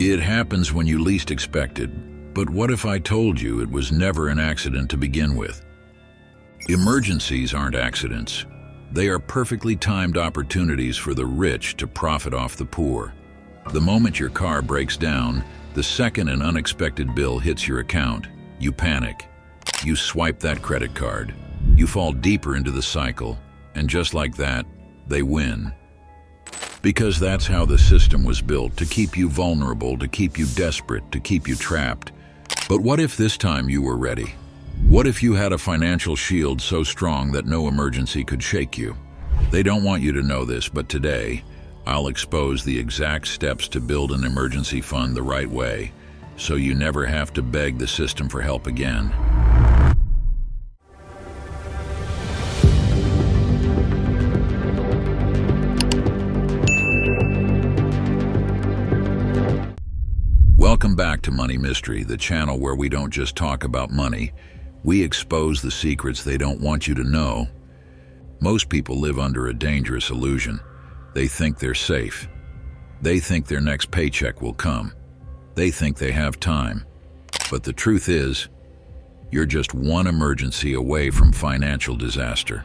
It happens when you least expect it, but what if I told you it was never an accident to begin with? Emergencies aren't accidents. They are perfectly timed opportunities for the rich to profit off the poor. The moment your car breaks down, the second an unexpected bill hits your account, you panic. You swipe that credit card. You fall deeper into the cycle, and just like that, they win. Because that's how the system was built, to keep you vulnerable, to keep you desperate, to keep you trapped. But what if this time you were ready? What if you had a financial shield so strong that no emergency could shake you? They don't want you to know this, but today, I'll expose the exact steps to build an emergency fund the right way, so you never have to beg the system for help again. Welcome back to Money Mystery, the channel where we don't just talk about money, we expose the secrets they don't want you to know. Most people live under a dangerous illusion. They think they're safe. They think their next paycheck will come. They think they have time. But the truth is, you're just one emergency away from financial disaster.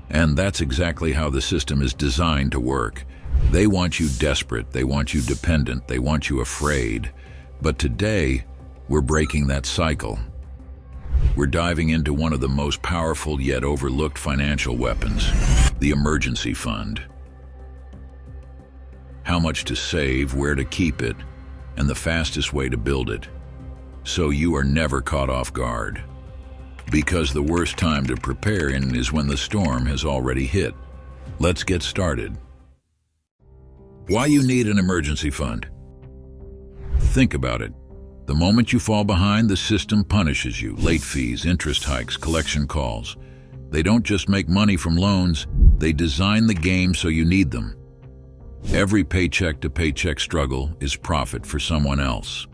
And that's exactly how the system is designed to work. They want you desperate, they want you dependent, they want you afraid. But today, we're breaking that cycle. We're diving into one of the most powerful yet overlooked financial weapons, the emergency fund. How much to save, where to keep it, and the fastest way to build it, so you are never caught off guard. Because the worst time to prepare is when the storm has already hit. Let's get started. Why you need an emergency fund? Think about it. The moment you fall behind, the system punishes you. Late fees, interest hikes, collection calls. They don't just make money from loans, they design the game so you need them. Every paycheck-to-paycheck struggle is profit for someone else.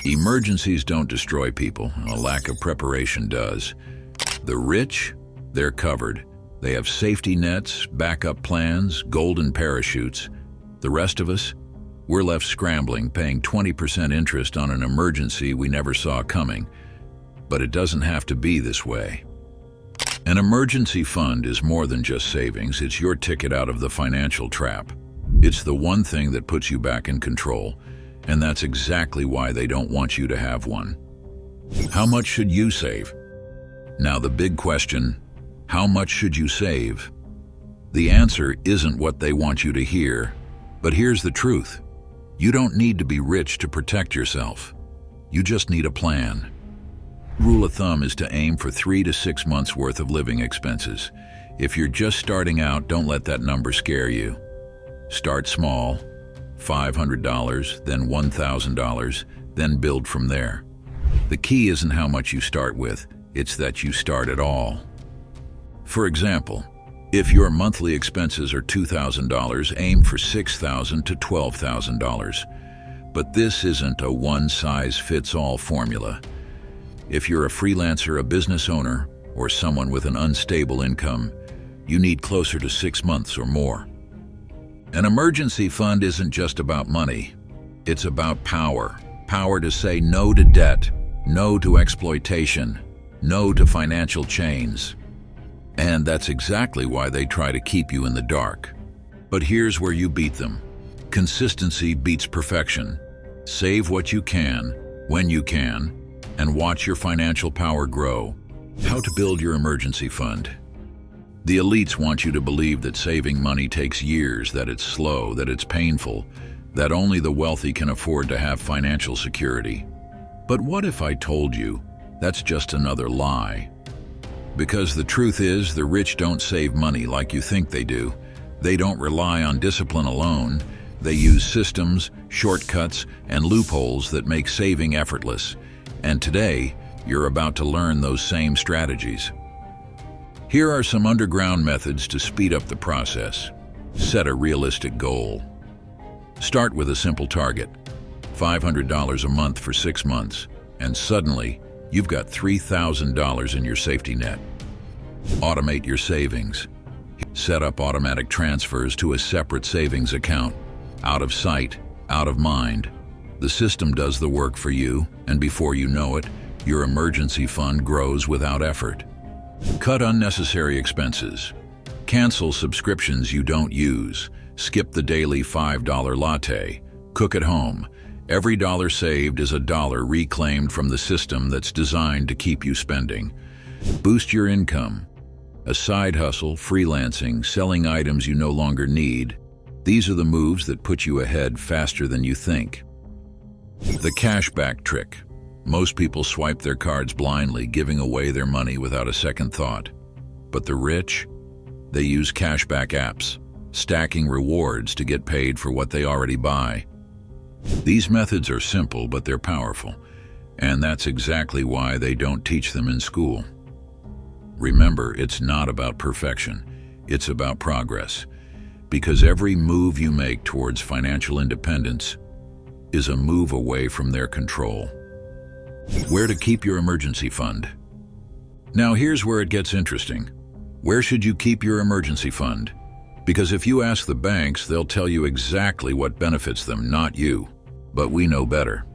Emergencies don't destroy people, a lack of preparation does. The rich, they're covered. They have safety nets, backup plans, golden parachutes. The rest of us, we're left scrambling, paying 20% interest on an emergency we never saw coming. But it doesn't have to be this way. An emergency fund is more than just savings. It's your ticket out of the financial trap. It's the one thing that puts you back in control, and that's exactly why they don't want you to have one. How much should you save? Now the big question, how much should you save? The answer isn't what they want you to hear, but here's the truth. You don't need to be rich to protect yourself. You just need a plan. Rule of thumb is to aim for 3 to 6 months worth of living expenses. If you're just starting out, don't let that number scare you. Start small, $500, then $1,000, then build from there. The key isn't how much you start with, it's that you start at all. For example, if your monthly expenses are $2,000, aim for $6,000 to $12,000. But this isn't a one-size-fits-all formula. If you're a freelancer, a business owner, or someone with an unstable income, you need closer to 6 months or more. An emergency fund isn't just about money. It's about power. Power to say no to debt, no to exploitation, no to financial chains. And that's exactly why they try to keep you in the dark. But here's where you beat them. Consistency beats perfection. Save what you can, when you can, and watch your financial power grow. How to build your emergency fund. The elites want you to believe that saving money takes years, that it's slow, that it's painful, that only the wealthy can afford to have financial security. But what if I told you that's just another lie? Because the truth is, the rich don't save money like you think they do. They don't rely on discipline alone. They use systems, shortcuts, and loopholes that make saving effortless. And today, you're about to learn those same strategies. Here are some underground methods to speed up the process. Set a realistic goal. Start with a simple target, $500 a month for 6 months, and suddenly, you've got $3,000 in your safety net. Automate your savings. Set up automatic transfers to a separate savings account. Out of sight, out of mind. The system does the work for you, and before you know it, your emergency fund grows without effort. Cut unnecessary expenses. Cancel subscriptions you don't use. Skip the daily $5 latte. Cook at home. Every dollar saved is a dollar reclaimed from the system that's designed to keep you spending. Boost your income. A side hustle, freelancing, selling items you no longer need. These are the moves that put you ahead faster than you think. The cashback trick. Most people swipe their cards blindly, giving away their money without a second thought. But the rich? They use cashback apps, stacking rewards to get paid for what they already buy. These methods are simple, but they're powerful, and that's exactly why they don't teach them in school. Remember, it's not about perfection, it's about progress, because every move you make towards financial independence is a move away from their control. Where to keep your emergency fund? Now here's where it gets interesting. Where should you keep your emergency fund? Because if you ask the banks, they'll tell you exactly what benefits them, not you. But we know better.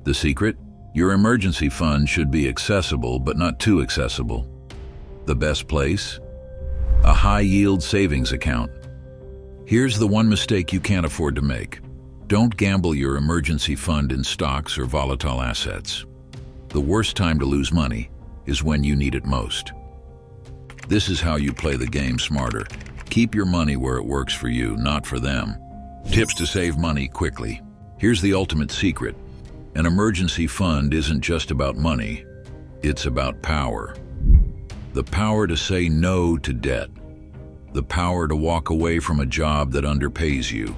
The secret? Your emergency fund should be accessible, but not too accessible. The best place? A high-yield savings account. Here's the one mistake you can't afford to make. Don't gamble your emergency fund in stocks or volatile assets. The worst time to lose money is when you need it most. This is how you play the game smarter. Keep your money where it works for you, not for them. Tips to save money quickly. Here's the ultimate secret. An emergency fund isn't just about money. It's about power. The power to say no to debt. The power to walk away from a job that underpays you.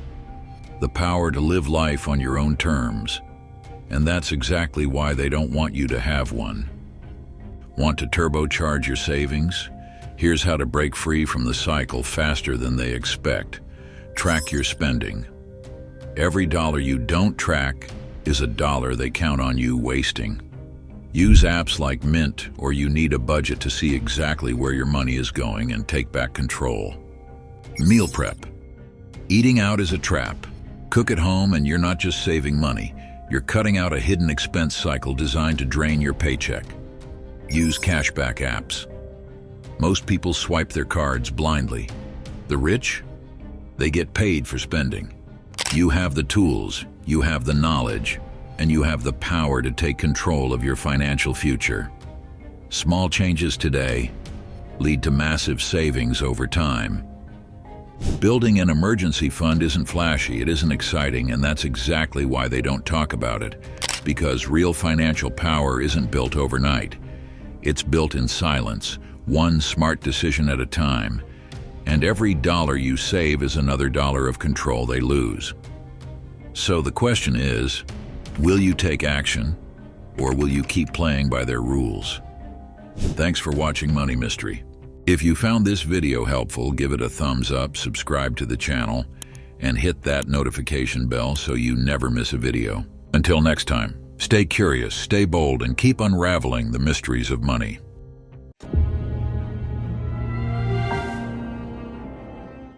The power to live life on your own terms. And that's exactly why they don't want you to have one. Want to turbocharge your savings? Here's how to break free from the cycle faster than they expect. Track your spending. Every dollar you don't track is a dollar they count on you wasting. Use apps like Mint or You Need a Budget to see exactly where your money is going and take back control. Meal prep. Eating out is a trap. Cook at home and you're not just saving money, you're cutting out a hidden expense cycle designed to drain your paycheck. Use cashback apps. Most people swipe their cards blindly. The rich? They get paid for spending. You have the tools, you have the knowledge, and you have the power to take control of your financial future. Small changes today lead to massive savings over time. Building an emergency fund isn't flashy, it isn't exciting, and that's exactly why they don't talk about it. Because real financial power isn't built overnight. It's built in silence, one smart decision at a time. And every dollar you save is another dollar of control they lose. So the question is, will you take action, or will you keep playing by their rules? Thanks for watching Money Mystery. If you found this video helpful, give it a thumbs up, subscribe to the channel, and hit that notification bell so you never miss a video. Until next time, stay curious, stay bold, and keep unraveling the mysteries of money.